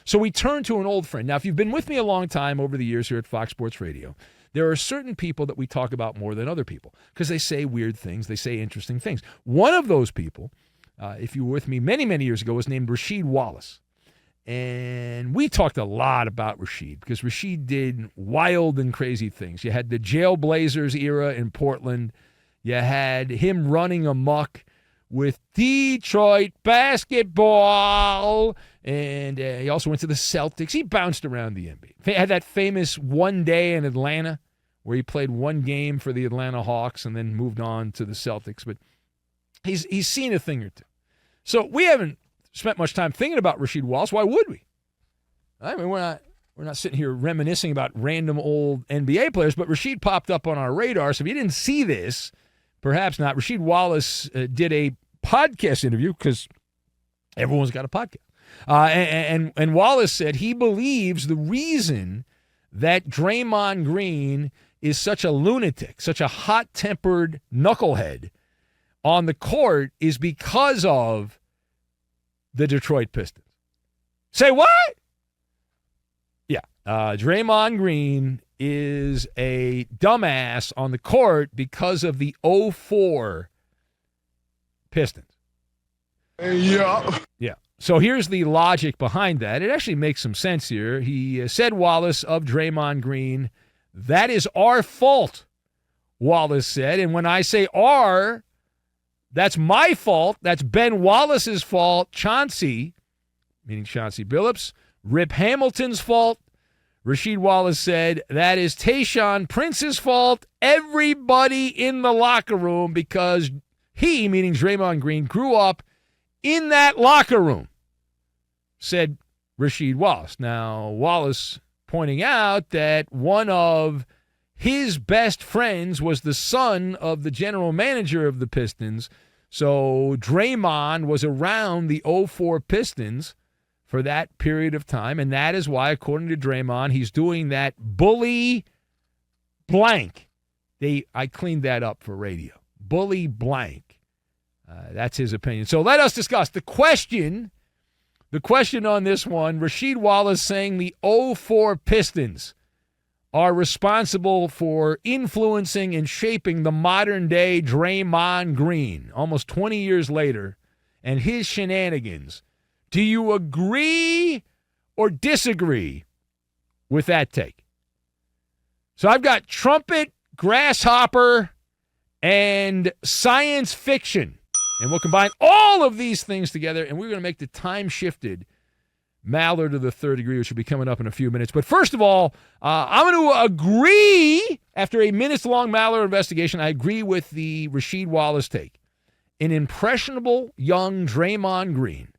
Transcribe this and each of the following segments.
So we turn to an old friend. Now, if you've been with me a long time over the years here at Fox Sports Radio, there are certain people that we talk about more than other people because they say weird things, they say interesting things. One of those people, if you were with me many, many years ago, was named Rasheed Wallace. And we talked a lot about Rasheed because Rasheed did wild and crazy things. You had the Jailblazers era in Portland. You had him running amok with Detroit basketball. And he also went to the Celtics. He bounced around the NBA. He had that famous one day in Atlanta where he played one game for the Atlanta Hawks and then moved on to the Celtics. But he's seen a thing or two. So we haven't spent much time thinking about Rasheed Wallace. Why would we? I mean, we're not sitting here reminiscing about random old NBA players, but Rasheed popped up on our radar. So if you didn't see this, perhaps not. Rasheed Wallace did a podcast interview because everyone's got a podcast. And Wallace said he believes the reason that Draymond Green is such a lunatic, such a hot-tempered knucklehead on the court is because of the Detroit Pistons. Say what? Yeah. Draymond Green is a dumbass on the court because of the 04 Pistons. Yeah. Yeah. So here's the logic behind that. It actually makes some sense here. He said, Wallace, of Draymond Green, that is our fault, Wallace said. And when I say our, that's my fault. That's Ben Wallace's fault. Chauncey, meaning Chauncey Billups, Rip Hamilton's fault. Rasheed Wallace said, that is Tayshaun Prince's fault. Everybody in the locker room because he, meaning Draymond Green, grew up in that locker room, said Rasheed Wallace. Now, Wallace pointing out that one of his best friends was the son of the general manager of the Pistons. So Draymond was around the 04 Pistons for that period of time, and that is why, according to Draymond, he's doing that bully blank. I cleaned that up for radio. Bully blank. That's his opinion. So let us discuss the question on this one. Rasheed Wallace saying the 04 Pistons are responsible for influencing and shaping the modern-day Draymond Green almost 20 years later and his shenanigans. Do you agree or disagree with that take? So I've got trumpet, grasshopper, and science fiction. And we'll combine all of these things together, and we're going to make the time-shifted MALLER to the third degree, which will be coming up in a few minutes. But first of all, I'm going to agree, after a minutes-long MALLER investigation, I agree with the Rasheed Wallace take. An impressionable young Draymond Green,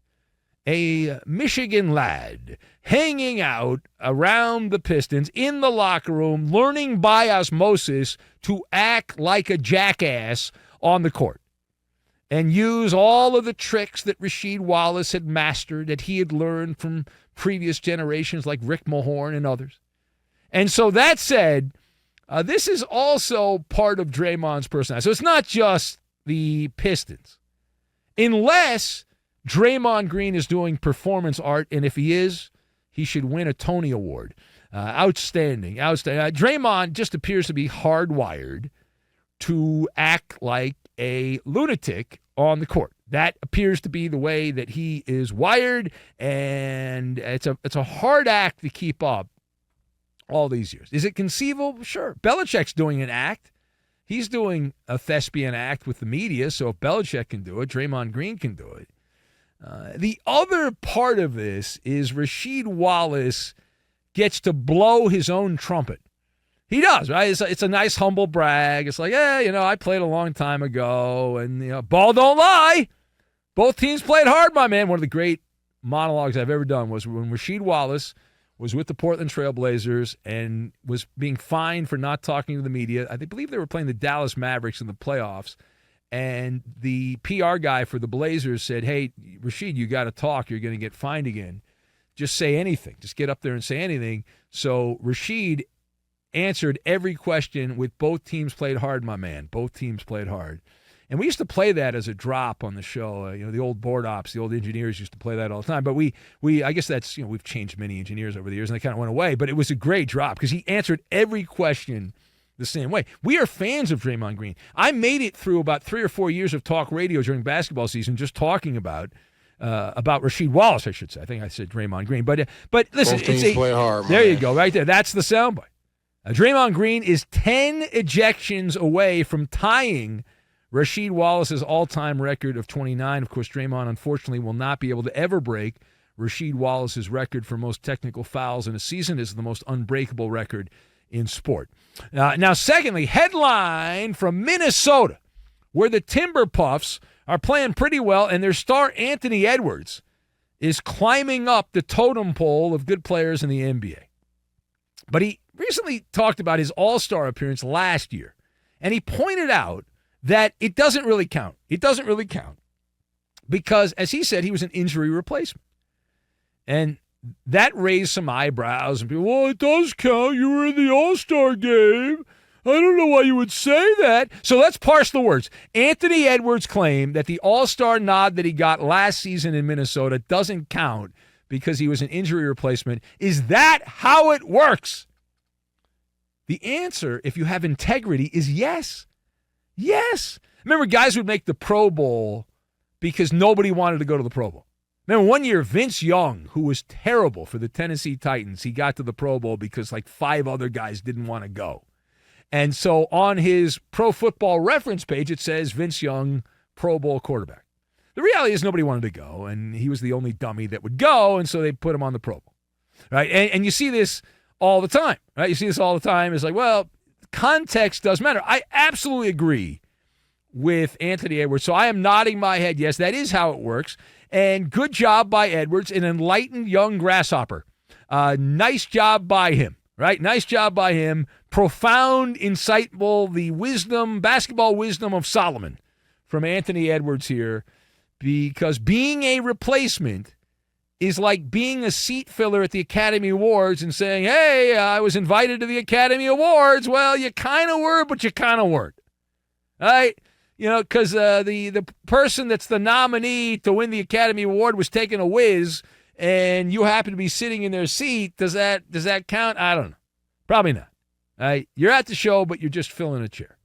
a Michigan lad, hanging out around the Pistons in the locker room, learning by osmosis to act like a jackass on the court and use all of the tricks that Rasheed Wallace had mastered, that he had learned from previous generations like Rick Mahorn and others. And so that said, this is also part of Draymond's personality. So it's not just the Pistons. Unless Draymond Green is doing performance art, and if he is, he should win a Tony Award. Outstanding. Draymond just appears to be hardwired to act like a lunatic on the court. That appears to be the way that he is wired, and it's a hard act to keep up all these years. Is it conceivable? Sure. Belichick's doing an act. He's doing a thespian act with the media, so if Belichick can do it, Draymond Green can do it. The other part of this is Rasheed Wallace gets to blow his own trumpet. He does, right? It's a nice, humble brag. It's like, I played a long time ago, and, ball don't lie. Both teams played hard, my man. One of the great monologues I've ever done was when Rasheed Wallace was with the Portland Trail Blazers and was being fined for not talking to the media. I believe they were playing the Dallas Mavericks in the playoffs, and the PR guy for the Blazers said, hey, Rasheed, you got to talk. You're going to get fined again. Just say anything. Just get up there and say anything. So Rasheed answered every question with both teams played hard, my man. Both teams played hard. And we used to play that as a drop on the show. The old board ops, the old engineers used to play that all the time. But we I guess that's, we've changed many engineers over the years, and they kind of went away. But it was a great drop because he answered every question the same way. We are fans of Draymond Green. I made it through about 3 or 4 years of talk radio during basketball season just talking about Rasheed Wallace, I should say. I think I said Draymond Green. But listen, Both teams play hard, there man. you go, right there. That's the soundbite. Draymond Green is 10 ejections away from tying Rasheed Wallace's all-time record of 29. Of course, Draymond, unfortunately, will not be able to ever break Rasheed Wallace's record for most technical fouls in a season. It's the most unbreakable record in sport. Now, secondly, headline from Minnesota, where the Timber Puffs are playing pretty well, and their star Anthony Edwards is climbing up the totem pole of good players in the NBA. But he recently talked about his All-Star appearance last year, and he pointed out that it doesn't really count. It doesn't really count because, as he said, he was an injury replacement. And that raised some eyebrows, and people, well, it does count. You were in the All-Star game. I don't know why you would say that. So let's parse the words. Anthony Edwards claimed that the All-Star nod that he got last season in Minnesota doesn't count because he was an injury replacement. Is that how it works? The answer, if you have integrity, is yes. Yes. Remember, guys would make the Pro Bowl because nobody wanted to go to the Pro Bowl. Remember, one year, Vince Young, who was terrible for the Tennessee Titans, he got to the Pro Bowl because like 5 other guys didn't want to go. And so on his Pro Football Reference page, it says Vince Young, Pro Bowl quarterback. The reality is nobody wanted to go, and he was the only dummy that would go, and so they put him on the Pro Bowl. Right? And you see this all the time. Right? You see this all the time. It's like, well, context does matter. I absolutely agree with Anthony Edwards. So I am nodding my head. Yes, that is how it works. And good job by Edwards, an enlightened young grasshopper. Nice job by him, right? Nice job by him. Profound, insightful, the wisdom, basketball wisdom of Solomon from Anthony Edwards here, because being a replacement is like being a seat filler at the Academy Awards and saying, hey, I was invited to the Academy Awards. Well, you kind of were, but you kind of weren't. All right? Because the person that's the nominee to win the Academy Award was taking a whiz, and you happen to be sitting in their seat. Does that count? I don't know. Probably not. All right? You're at the show, but you're just filling a chair.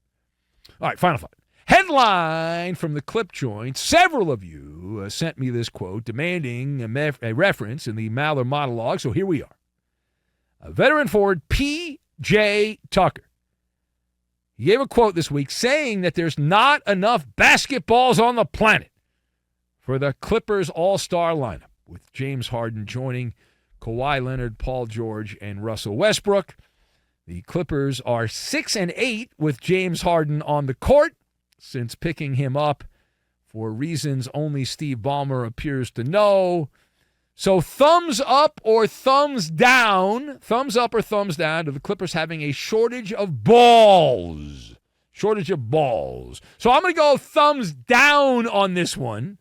All right, final thought. Headline from the clip joint. Several of you sent me this quote demanding a reference in the MALLER monologue, so here we are. Veteran forward P.J. Tucker. He gave a quote this week saying that there's not enough basketballs on the planet for the Clippers all-star lineup, with James Harden joining Kawhi Leonard, Paul George, and Russell Westbrook. The Clippers are 6-8 with James Harden on the court since picking him up for reasons only Steve Ballmer appears to know. So thumbs up or thumbs down to the Clippers having a shortage of balls. So I'm going to go thumbs down on this one.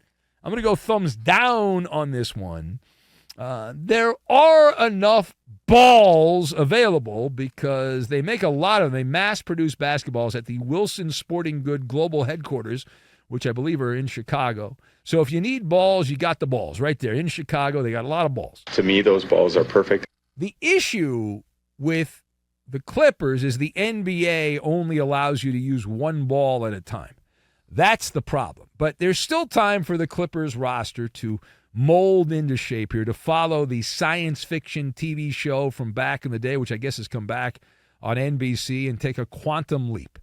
There are enough balls available because they make a lot of them. They mass-produce basketballs at the Wilson Sporting Good Global Headquarters, which I believe are in Chicago. So if you need balls, you got the balls right there. In Chicago, they got a lot of balls. To me, those balls are perfect. The issue with the Clippers is the NBA only allows you to use one ball at a time. That's the problem. But there's still time for the Clippers roster to mold into shape here, to follow the science fiction TV show from back in the day, which I guess has come back on NBC, and take a quantum leap.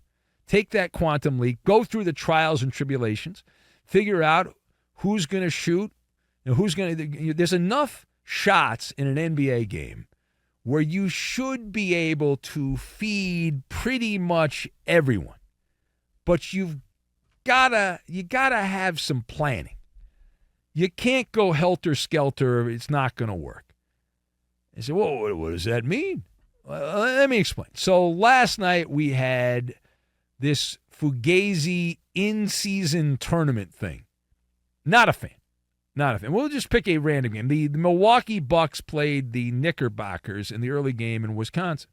Take that quantum leap, go through the trials and tribulations, figure out who's going to shoot, and who's going to. There's enough shots in an NBA game where you should be able to feed pretty much everyone, but you gotta have some planning. You can't go helter-skelter. It's not going to work. I said, well, what does that mean? Well, let me explain. So last night we had this Fugazi in-season tournament thing. Not a fan. We'll just pick a random game. The Milwaukee Bucks played the Knickerbockers in the early game in Wisconsin.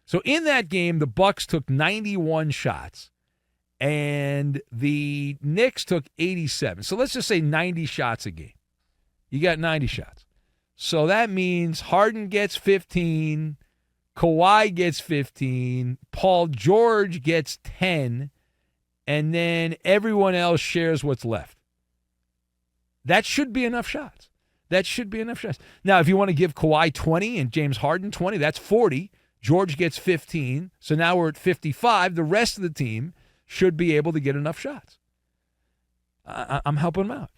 So in that game, the Bucks took 91 shots, and the Knicks took 87. So let's just say 90 shots a game. You got 90 shots. So that means Harden gets 15, Kawhi gets 15, Paul George gets 10, and then everyone else shares what's left. That should be enough shots. Now, if you want to give Kawhi 20 and James Harden 20, that's 40. George gets 15. So now we're at 55. The rest of the team should be able to get enough shots. I'm helping them out.